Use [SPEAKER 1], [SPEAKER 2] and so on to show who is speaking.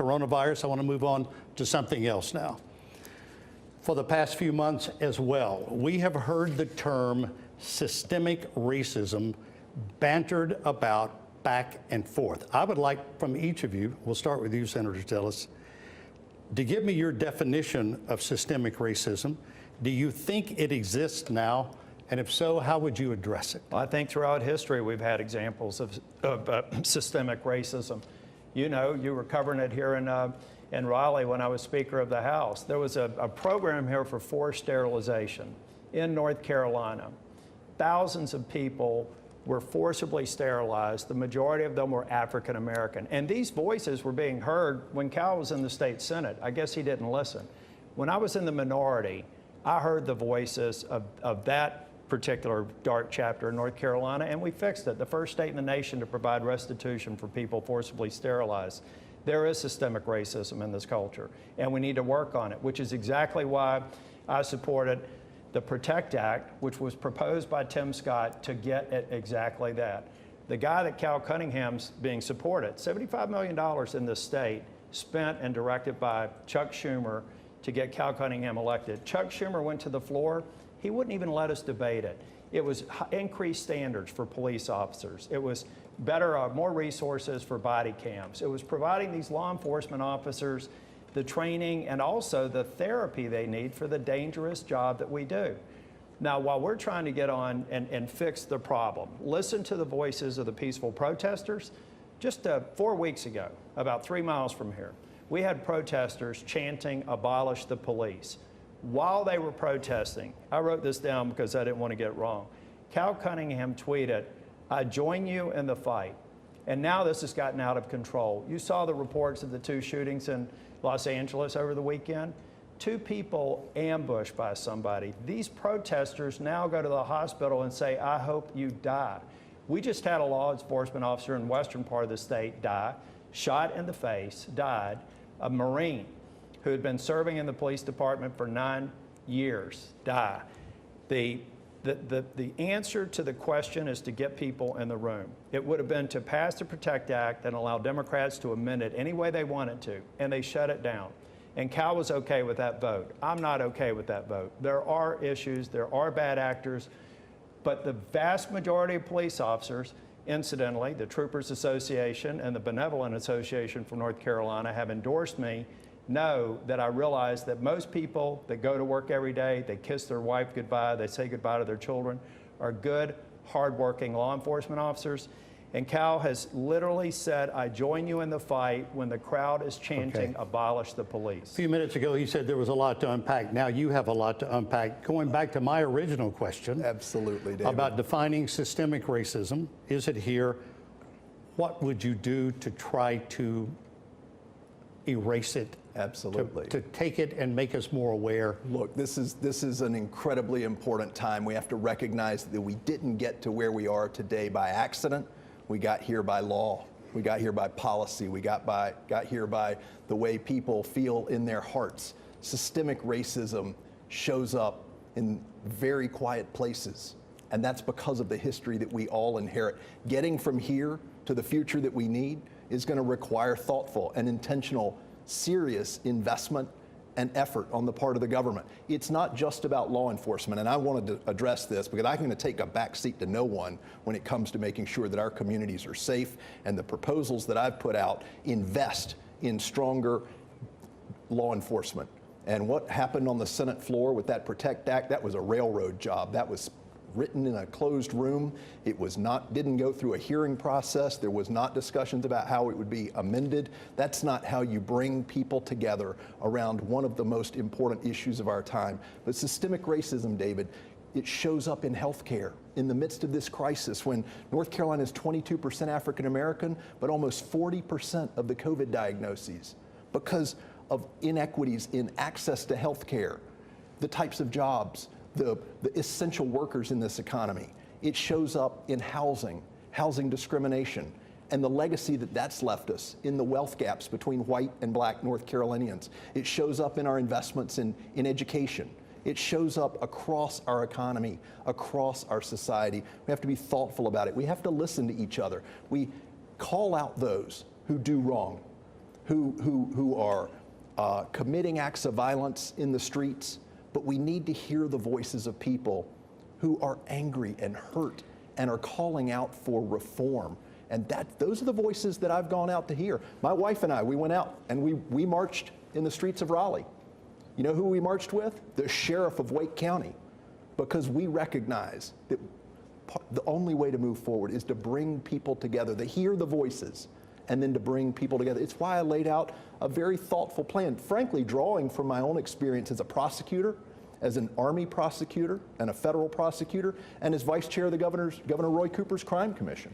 [SPEAKER 1] coronavirus. I want to move on to something else now. For the past few months as well, we have heard the term systemic racism bantered about back and forth. I would like from each of you, we'll start with you, Senator Tillis, to give me your definition of systemic racism. Do you think it exists now? And if so, how would you address it?
[SPEAKER 2] Well, I think throughout history we've had examples of systemic racism. You know, you were covering it here in Raleigh when I was Speaker of the House. There was a program here for forced sterilization in North Carolina. Thousands of people were forcibly sterilized. The majority of them were African American. And these voices were being heard when Cal was in the state Senate. I guess he didn't listen. When I was in the minority, I heard the voices of that particular dark chapter in North Carolina, and we fixed it. The first state in the nation to provide restitution for people forcibly sterilized. There is systemic racism in this culture, and we need to work on it, which is exactly why I supported the PROTECT Act, which was proposed by Tim Scott to get at exactly that. The guy that Cal Cunningham's being supported, $75 million in this state, spent and directed by Chuck Schumer to get Cal Cunningham elected. Chuck Schumer went to the floor. He wouldn't even let us debate it. It was increased standards for police officers. It was better, more resources for body cams. It was providing these law enforcement officers the training and also the therapy they need for the dangerous job that we do. Now, while we're trying to get on and fix the problem, listen to the voices of the peaceful protesters. Just 4 weeks ago, about 3 miles from here, we had protesters chanting, "Abolish the police." While they were protesting, I wrote this down because I didn't want to get it wrong. Cal Cunningham tweeted, "I join you in the fight." And now this has gotten out of control. You saw the reports of the 2 shootings in Los Angeles over the weekend. 2 people ambushed by somebody. These protesters now go to the hospital and say, "I hope you die." We just had a law enforcement officer in the western part of the state die, shot in the face, died. A Marine who had been serving in the police department for 9 years, die. The answer to the question is to get people in the room. It would have been to pass the PROTECT Act and allow Democrats to amend it any way they wanted to, and they shut it down. And Cal was okay with that vote. I'm not okay with that vote. There are issues, there are bad actors, but the vast majority of police officers, incidentally, the Troopers Association and the Benevolent Association for North Carolina have endorsed me, know that I realize that most people that go to work every day, they kiss their wife goodbye, they say goodbye to their children, are good, hardworking law enforcement officers. And Cal has literally said, "I join you in the fight," when the crowd is chanting, "Abolish the police."
[SPEAKER 1] A few minutes ago, he said there was a lot to unpack. Now you have a lot to unpack. Going back to my original question.
[SPEAKER 3] Absolutely, David.
[SPEAKER 1] About defining systemic racism. Is it here? What would you do to try to erase it?
[SPEAKER 3] Absolutely.
[SPEAKER 1] To take it and make us more aware.
[SPEAKER 3] Look, this is an incredibly important time. We have to recognize that we didn't get to where we are today by accident. We got here by law. We got here by policy. We got here by the way people feel in their hearts. Systemic racism shows up in very quiet places, and that's because of the history that we all inherit. Getting from here to the future that we need is going to require thoughtful and intentional, serious investment and effort on the part of the government. It's not just about law enforcement, and I wanted to address this because I'm going to take a back seat to no one when it comes to making sure that our communities are safe, and the proposals that I've put out invest in stronger law enforcement. And what happened on the Senate floor with that PROTECT Act, that was a railroad job. That was written in a closed room. It was not, didn't go through a hearing process. There was not discussions about how it would be amended. That's not how you bring people together around one of the most important issues of our time. But systemic racism, David, it shows up in healthcare in the midst of this crisis when North Carolina is 22% African American, but almost 40% of the COVID diagnoses because of inequities in access to healthcare, the types of jobs, the essential workers in this economy. It shows up in housing discrimination, and the legacy that that's left us in the wealth gaps between white and black North Carolinians. It shows up in our investments in education. It shows up across our economy, across our society. We have to be thoughtful about it. We have to listen to each other. We call out those who do wrong, who are committing acts of violence in the streets, but we need to hear the voices of people who are angry and hurt and are calling out for reform. And those are the voices that I've gone out to hear. My wife and I, we went out and we marched in the streets of Raleigh. You know who we marched with? The sheriff of Wake County, because we recognize that the only way to move forward is to bring people together, to hear the voices, and then to bring people together. It's why I laid out a very thoughtful plan, frankly, drawing from my own experience as a prosecutor, as an Army prosecutor and a federal prosecutor, and as vice chair of the Governor Roy Cooper's Crime Commission.